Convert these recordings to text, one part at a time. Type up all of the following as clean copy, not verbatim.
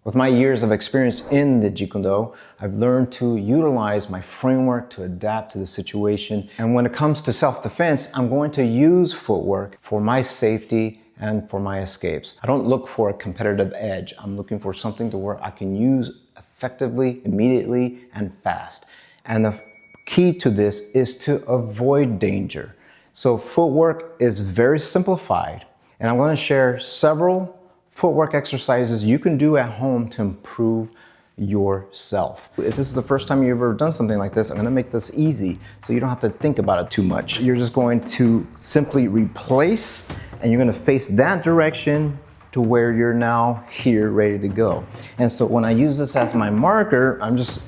With my years of experience in the Jeet Kune Do, I've learned to utilize my framework to adapt to the situation. And when it comes to self-defense, I'm going to use footwork for my safety and for my escapes. I don't look for a competitive edge. I'm looking for something to where I can use effectively, immediately, and fast. And the key to this is to avoid danger. So footwork is very simplified, and I'm going to share several footwork exercises you can do at home to improve yourself. If this is the first time you've ever done something like this, I'm going to make this easy so you don't have to think about it too much. You're just going to simply replace, and you're going to face that direction to where you're now here ready to go. And so when I use this as my marker, I'm just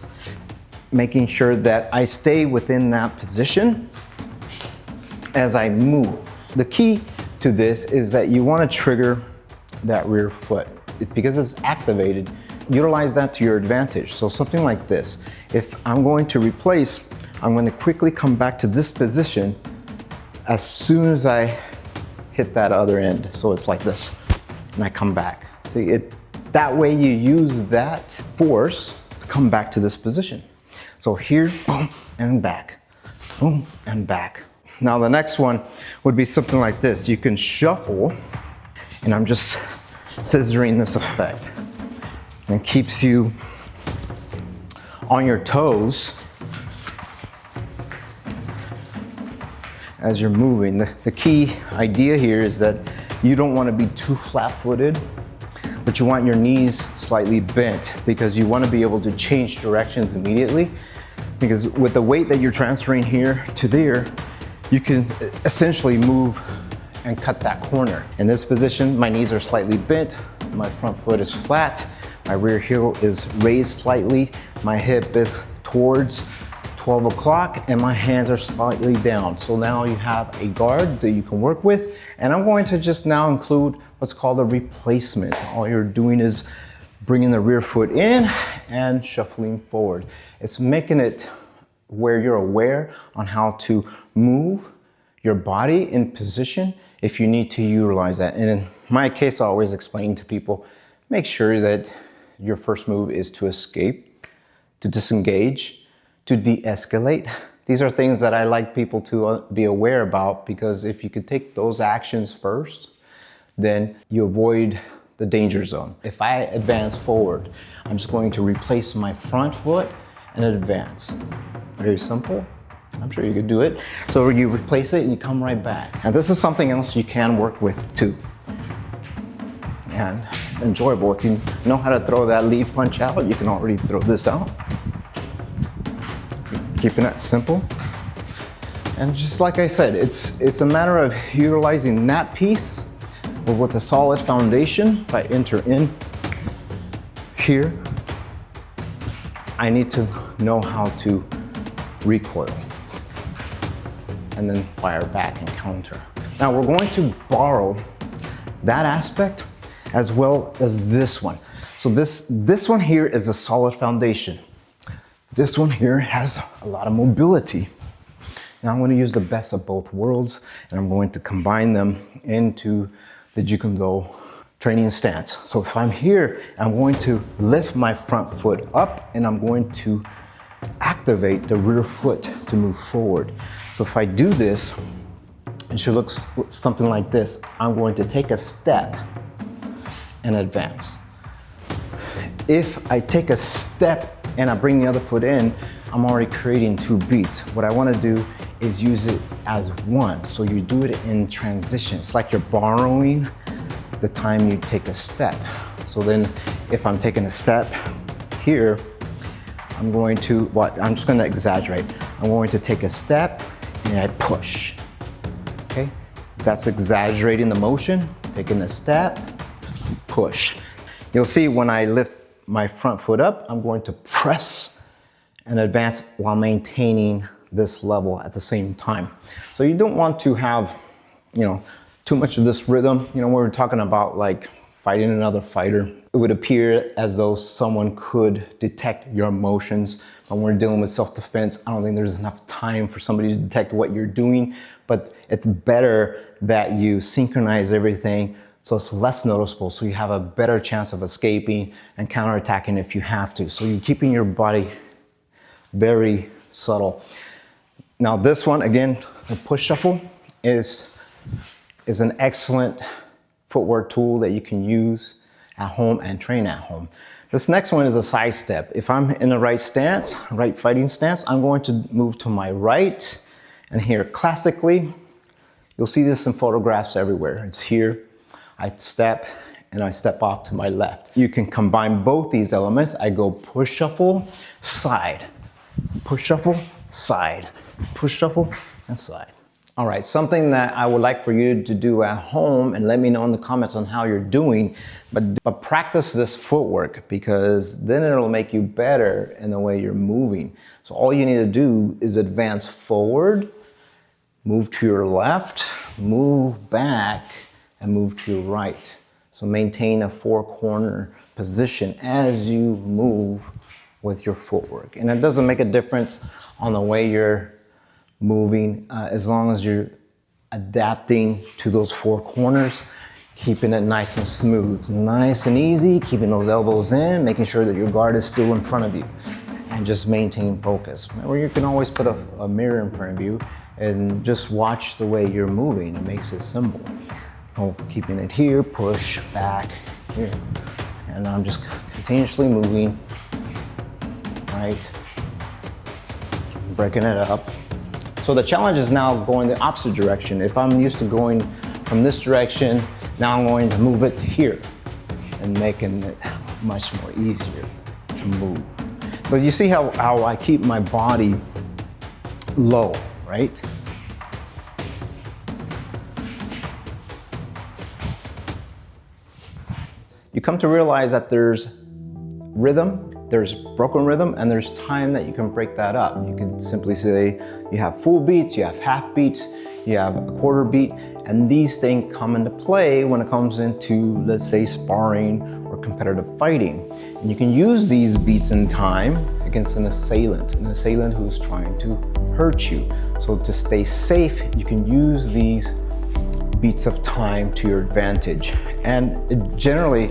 making sure that I stay within that position as I move. The key to this is that you want to trigger that rear foot. Because it's activated, utilize that to your advantage. So something like this. If I'm going to replace, I'm going to quickly come back to this position as soon as I hit that other end. So it's like this, and I come back. See, that way you use that force to come back to this position. So here, boom, and back, boom, and back. Now the next one would be something like this. You can shuffle, and I'm just scissoring this effect. And it keeps you on your toes as you're moving. The key idea here is that you don't want to be too flat-footed, but you want your knees slightly bent because you want to be able to change directions immediately. Because with the weight that you're transferring here to there, you can essentially move and cut that corner. In this position, my knees are slightly bent, my front foot is flat, my rear heel is raised slightly, my hip is towards 12 o'clock, and my hands are slightly down. So now you have a guard that you can work with, and I'm going to just now include what's called a replacement. All you're doing is bringing the rear foot in and shuffling forward. It's making it where you're aware on how to move your body in position if you need to utilize that. And in my case, I always explain to people, make sure that your first move is to escape, to disengage, to de-escalate. These are things that I like people to be aware about, because if you could take those actions first, then you avoid the danger zone. If I advance forward, I'm just going to replace my front foot and advance. Very simple. I'm sure you could do it. So you replace it and you come right back. And this is something else you can work with too. And enjoyable. If you know how to throw that lead punch out, you can already throw this out. So keeping that simple. And just like I said, it's a matter of utilizing that piece, but with a solid foundation. If I enter in here, I need to know how to recoil and then fire back and counter. Now we're going to borrow that aspect as well as this one. So this one here is a solid foundation. This one here has a lot of mobility. Now I'm going to use the best of both worlds, and I'm going to combine them into the Jeet Kune Do training stance. So if I'm here, I'm going to lift my front foot up, and I'm going to activate the rear foot to move forward. So if I do this, it should look something like this. I'm going to take a step and advance. If I take a step and I bring the other foot in, I'm already creating two beats. What I want to do is use it as one. So you do it in transition. It's like you're borrowing the time you take a step. So then if I'm taking a step here, I'm just going to exaggerate. I'm going to take a step and I push. Okay? That's exaggerating the motion. Taking a step, push. You'll see when I lift my front foot up, I'm going to press and advance while maintaining this level at the same time. So you don't want to have, too much of this rhythm. When we're talking about like fighting another fighter, it would appear as though someone could detect your emotions. When we're dealing with self-defense, I don't think there's enough time for somebody to detect what you're doing, but it's better that you synchronize everything so it's less noticeable, so you have a better chance of escaping and counterattacking if you have to. So you're keeping your body very subtle. Now this one, again, the push shuffle is an excellent footwork tool that you can use at home and train at home. This next one is a side step. If I'm in the right stance, right fighting stance, I'm going to move to my right. And here, classically, you'll see this in photographs everywhere. It's here, I step, and I step off to my left. You can combine both these elements. I go push shuffle, side, push shuffle, side, push shuffle, and side. All right, something that I would like for you to do at home, and let me know in the comments on how you're doing, but practice this footwork, because then it'll make you better in the way you're moving. So all you need to do is advance forward, move to your left, move back, and move to your right. So maintain a four-corner position as you move with your footwork. And it doesn't make a difference on the way you're moving, as long as you're adapting to those four corners, keeping it nice and smooth, nice and easy, keeping those elbows in, making sure that your guard is still in front of you, and just maintain focus. Or you can always put a mirror in front of you and just watch the way you're moving. It makes it simple. Oh, keeping it here, push, back, here. And I'm just continuously moving, right? Breaking it up. So the challenge is now going the opposite direction. If I'm used to going from this direction, now I'm going to move it to here and making it much more easier to move. But you see how I keep my body low, right? You come to realize that there's rhythm, there's broken rhythm, and there's time that you can break that up. You can simply say you have full beats, you have half beats, you have a quarter beat, and these things come into play when it comes into, let's say, sparring or competitive fighting. And you can use these beats in time against an assailant who's trying to hurt you. So to stay safe, you can use these beats of time to your advantage. And generally,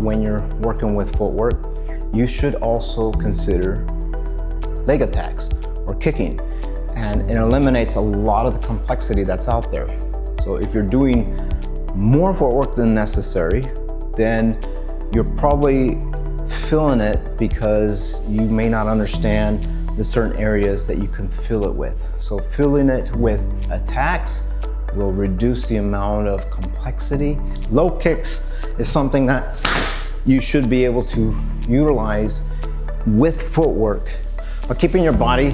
when you're working with footwork, you should also consider leg attacks or kicking, and it eliminates a lot of the complexity that's out there. So if you're doing more footwork than necessary, then you're probably feeling it because you may not understand the certain areas that you can fill it with. So filling it with attacks will reduce the amount of complexity. Low kicks is something that you should be able to utilize with footwork, but keeping your body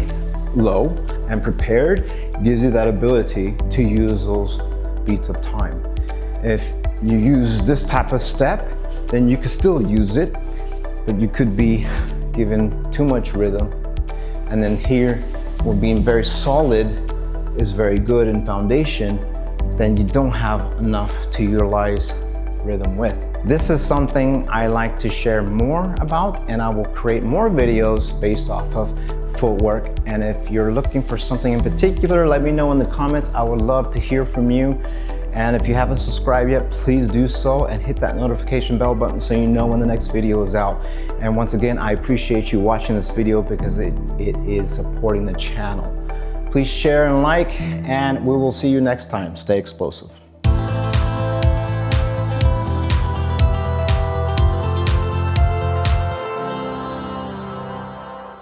low and prepared gives you that ability to use those beats of time. If you use this type of step, then you can still use it, but you could be given too much rhythm. And then here, where being very solid is very good in foundation, then you don't have enough to utilize rhythm with. This is something I like to share more about, and I will create more videos based off of footwork. And if you're looking for something in particular, let me know in the comments. I would love to hear from you. And if you haven't subscribed yet, please do so and hit that notification bell button so you know when the next video is out. And once again, I appreciate you watching this video because it is supporting the channel. Please share and like, and we will see you next time. Stay explosive.